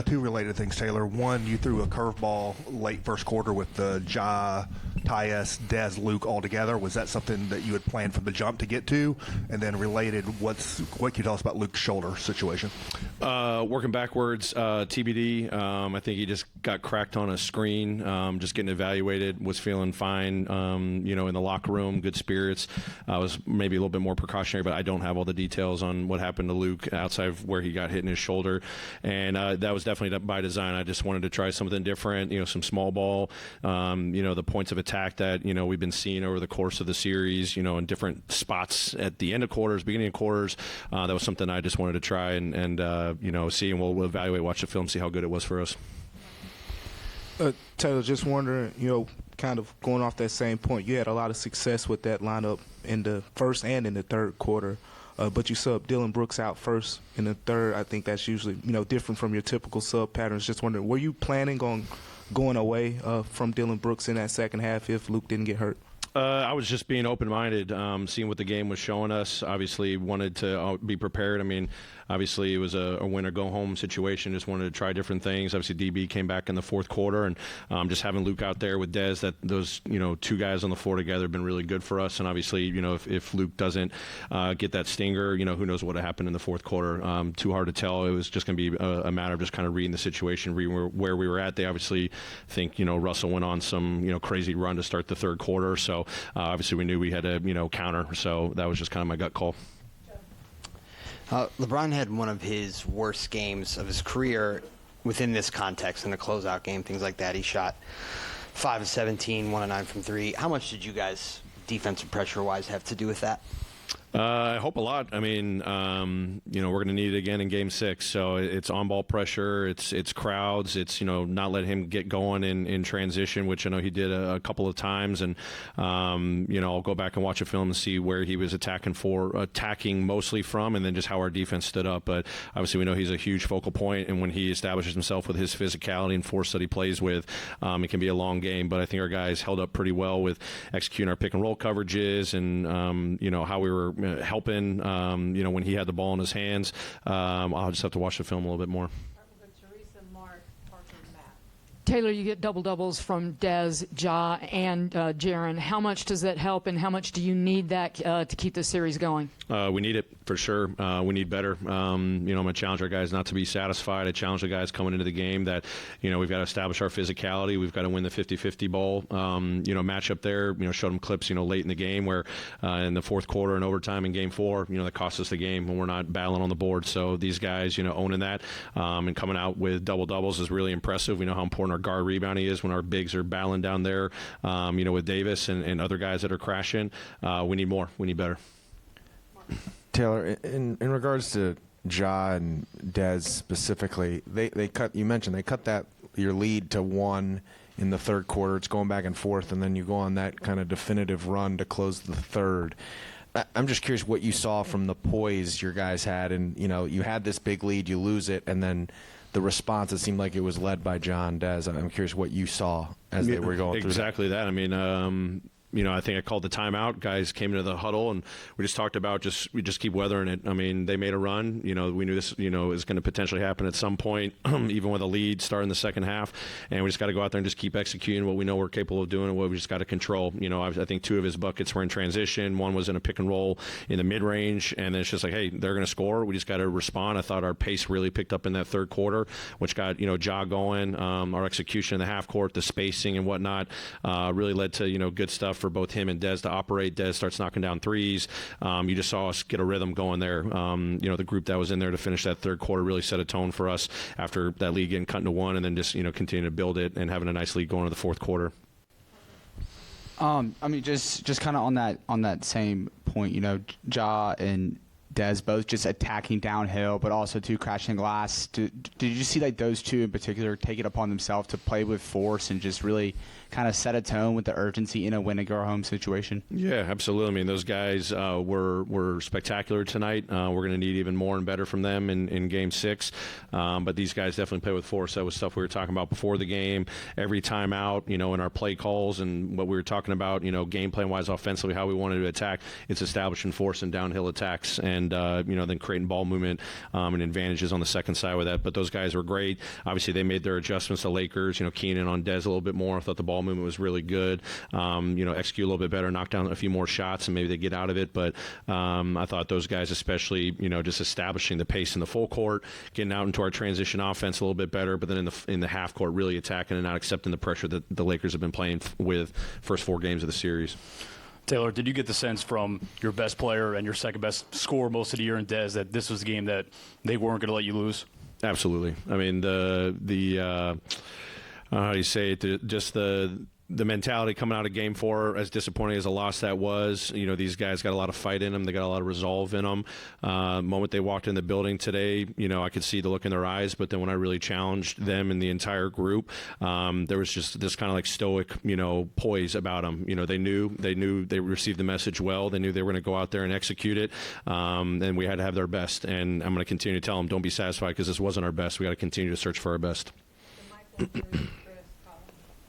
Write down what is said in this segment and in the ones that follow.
Two related things, Taylor. One, you threw a curveball late first quarter with the Ja, Tyus, Dez, Luke all together. Was that something that you had planned from the jump to get to? And then related, what can you tell us about Luke's shoulder situation? Working backwards, TBD. I think he just got cracked on a screen, just getting evaluated, was feeling fine, in the locker room, good spirits. Was maybe a little bit more precautionary, but I don't have all the details on what happened to Luke outside of where he got hit in his shoulder. And that was definitely by design. I just wanted to try something different, some small ball, the points of attack that, we've been seeing over the course of the series, in different spots at the end of quarters, beginning of quarters. That was something I just wanted to try and see, and we'll evaluate, watch the film, see how good it was for us. Taylor, just wondering, kind of going off that same point, you had a lot of success with that lineup in the first and in the third quarter. But you sub Dillon Brooks out first in the third. I think that's usually, different from your typical sub patterns. Just wondering, were you planning on going away from Dillon Brooks in that second half if Luke didn't get hurt? I was just being open-minded, seeing what the game was showing us. Obviously, wanted to be prepared. Obviously, it was a win-or-go-home situation. Just wanted to try different things. Obviously, DB came back in the fourth quarter, and just having Luke out there with Dez, those two guys on the floor together have been really good for us. And obviously, if Luke doesn't get that stinger, who knows what happened in the fourth quarter. Too hard to tell. It was just going to be a matter of just kind of reading the situation, reading where we were at. They obviously think Russell went on some crazy run to start the third quarter, so obviously we knew we had to counter. So that was just kind of my gut call. LeBron had one of his worst games of his career within this context in a closeout game, things like that. He shot 5 of 17, 1 of 9 from 3. How much did you guys, defensive pressure-wise, have to do with that? I hope a lot. We're going to need it again in Game 6. So it's on-ball pressure, it's crowds, it's not let him get going in transition, which I know he did a couple of times. And I'll go back and watch a film and see where he was attacking mostly from, and then just how our defense stood up. But obviously, we know he's a huge focal point, and when he establishes himself with his physicality and force that he plays with, it can be a long game. But I think our guys held up pretty well with executing our pick and roll coverages, and how we were helping, when he had the ball in his hands. I'll just have to watch the film a little bit more. Taylor, you get double-doubles from Dez, Ja, and Jaren. How much does that help, and how much do you need that to keep the series going? We need it, for sure. We need better. I'm going to challenge our guys not to be satisfied. I challenge the guys coming into the game that, we've got to establish our physicality. We've got to win the 50-50 ball, match up there. Showed them clips, late in the game where in the fourth quarter and overtime in Game 4, that cost us the game when we're not battling on the board. So these guys, owning that and coming out with double-doubles is really impressive. We know how important our guard rebounding is when our bigs are battling down there, with Davis and other guys that are crashing. We need more. We need better. Taylor, in regards to Ja and Dez specifically, they cut. You mentioned they cut your lead to 1 in the third quarter. It's going back and forth, and then you go on that kind of definitive run to close the third. I'm just curious what you saw from the poise your guys had, and you had this big lead, you lose it, and then the response, it seemed like it was led by John Dez. I'm curious what you saw as they were going through exactly that. I think I called the timeout. Guys came into the huddle, and we just talked about we just keep weathering it. They made a run. We knew this, is going to potentially happen at some point, even with a lead starting the second half. And we just got to go out there and just keep executing what we know we're capable of doing and what we just got to control. I think 2 of his buckets were in transition. 1 was in a pick and roll in the mid-range. And then it's just like, hey, they're going to score. We just got to respond. I thought our pace really picked up in that third quarter, which got, Ja going. Our execution in the half court, the spacing and whatnot, really led to, good stuff for both him and Dez to operate. Dez starts knocking down threes. You just saw us get a rhythm going there. The group that was in there to finish that third quarter really set a tone for us after that lead getting cut into 1, and then just continue to build it and having a nice lead going into the fourth quarter. Just kind of on that same point, Ja and Dez both just attacking downhill, but also crashing glass. Did you see those 2 in particular take it upon themselves to play with force and just really kind of set a tone with the urgency in a win-or-go-home situation? Yeah, absolutely. Those guys were spectacular tonight. We're going to need even more and better from them in Game 6. But these guys definitely play with force. That was stuff we were talking about before the game. Every time out, in our play calls and what we were talking about, game plan-wise offensively, how we wanted to attack, it's establishing force and downhill attacks. And and then creating ball movement and advantages on the second side with that. But those guys were great. Obviously, they made their adjustments. The Lakers, Keenan on Dez a little bit more. I thought the ball movement was really good. Execute a little bit better, knock down a few more shots, and maybe they get out of it. But I thought those guys, especially, just establishing the pace in the full court, getting out into our transition offense a little bit better. But then in the half court, really attacking and not accepting the pressure that the Lakers have been playing with first 4 games of the series. Taylor, did you get the sense from your best player and your second best scorer most of the year in Dez that this was a game that they weren't going to let you lose? Absolutely. I mean, how do you say it? Just the mentality coming out of Game 4, as disappointing as a loss that was, these guys got a lot of fight in them. They got a lot of resolve in them. Moment they walked in the building today, I could see the look in their eyes. But then when I really challenged them and the entire group, there was just this kind of like stoic, poise about them. They knew they received the message well. They knew they were going to go out there and execute it. And we had to have their best. And I'm going to continue to tell them, don't be satisfied because this wasn't our best. We got to continue to search for our best.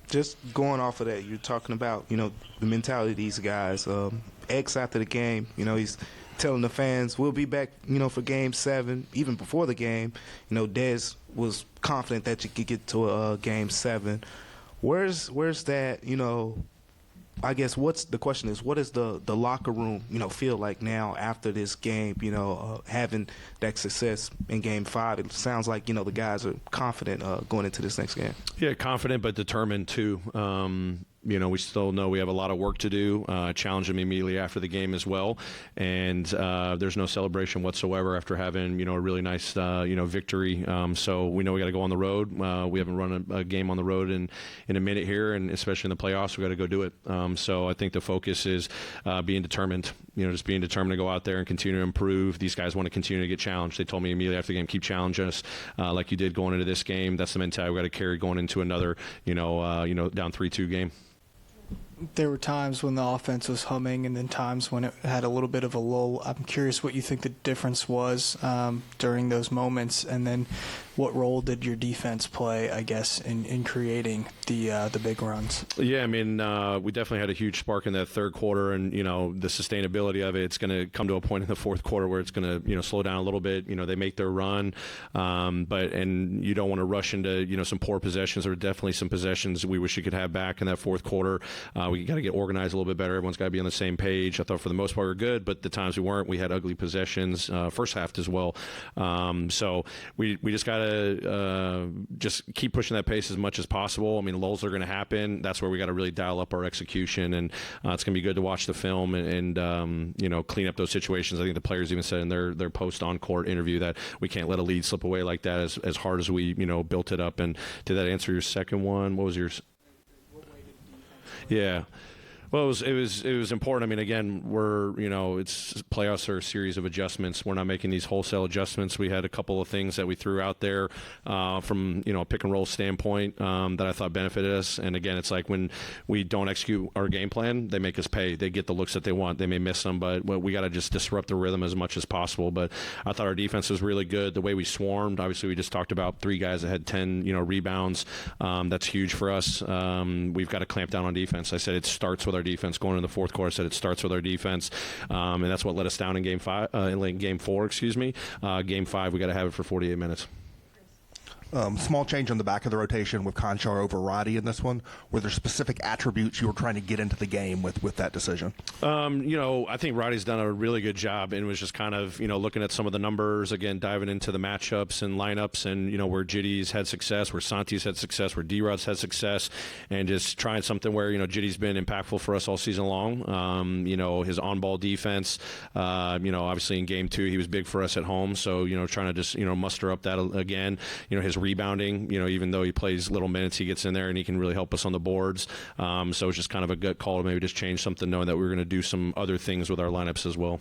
Just going off of that, you're talking about, the mentality of these guys. X after the game, he's telling the fans, we'll be back, for Game 7. Even before the game, Dez was confident that you could get to a Game 7. Where's that, I guess the question is, what is the locker room, feel like now after this game, having that success in Game 5? It sounds like, the guys are confident going into this next game. Yeah, confident but determined too. We still know we have a lot of work to do. Challenge them immediately after the game as well. And there's no celebration whatsoever after having, a really nice, victory. So we know we got to go on the road. We haven't run a game on the road in a minute here, and especially in the playoffs, we got to go do it. So I think the focus is being determined, just being determined to go out there and continue to improve. These guys want to continue to get challenged. They told me immediately after the game, keep challenging us like you did going into this game. That's the mentality we got to carry going into another, down 3-2 game. There were times when the offense was humming and then times when it had a little bit of a lull. I'm curious what you think the difference was during those moments, and then what role did your defense play, I guess, in creating the big runs? Yeah, I mean, we definitely had a huge spark in that third quarter, and, the sustainability of it, it's going to come to a point in the fourth quarter where it's going to, slow down a little bit. They make their run, and you don't want to rush into, some poor possessions. There were definitely some possessions we wish you could have back in that fourth quarter. We got to get organized a little bit better. Everyone's got to be on the same page. I thought for the most part we were good, but the times we weren't, we had ugly possessions first half as well. So we just got to just keep pushing that pace as much as possible. I mean, lulls are going to happen. That's where we got to really dial up our execution, and it's going to be good to watch the film and clean up those situations. I think the players even said in their post-on-court interview that we can't let a lead slip away like that as hard as we built it up. And did that answer your second one? What was yours? Yeah. Well, it was important. I mean, again, it's playoffs are a series of adjustments. We're not making these wholesale adjustments. We had a couple of things that we threw out there from a pick and roll standpoint that I thought benefited us. And again, it's like when we don't execute our game plan, they make us pay. They get the looks that they want. They may miss them, but we got to just disrupt the rhythm as much as possible. But I thought our defense was really good. The way we swarmed, obviously, we just talked about 3 guys that had 10 rebounds. That's huge for us. We've got to clamp down on defense. I said it starts with our defense. Going in the fourth quarter, I said it starts with our defense, and that's what let us down in Game 4. Game 5, we got to have it for 48 minutes. Small change on the back of the rotation with Conchar over Roddy in this one. Were there specific attributes you were trying to get into the game with that decision? I think Roddy's done a really good job, and was just kind of, looking at some of the numbers, again, diving into the matchups and lineups, and, where Jitty's had success, where Santi's had success, where D-Rod's had success, and just trying something where, Jitty's been impactful for us all season long. His on-ball defense, obviously in Game 2, he was big for us at home, so, trying to just, muster up that again. His rebounding, even though he plays little minutes, he gets in there and he can really help us on the boards. So it's just kind of a gut call to maybe just change something, knowing that we were going to do some other things with our lineups as well.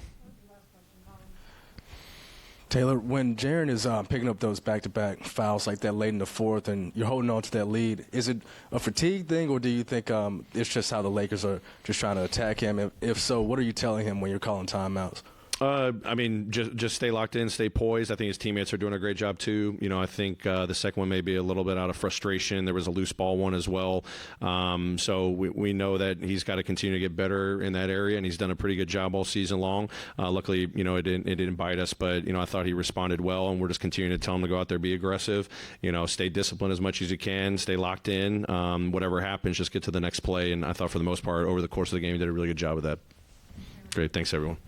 Taylor, when Jaren is picking up those back-to-back fouls like that late in the fourth and you're holding on to that lead, is it a fatigue thing, or do you think it's just how the Lakers are just trying to attack him? If so, what are you telling him when you're calling timeouts? I mean, just stay locked in, stay poised. I think his teammates are doing a great job too. I think the second one may be a little bit out of frustration. There was a loose ball one as well. So we know that he's got to continue to get better in that area, and he's done a pretty good job all season long. Luckily, it didn't bite us, but I thought he responded well, and we're just continuing to tell him to go out there, be aggressive. Stay disciplined as much as you can, stay locked in. Whatever happens, just get to the next play. And I thought for the most part, over the course of the game, he did a really good job of that. Great, thanks everyone.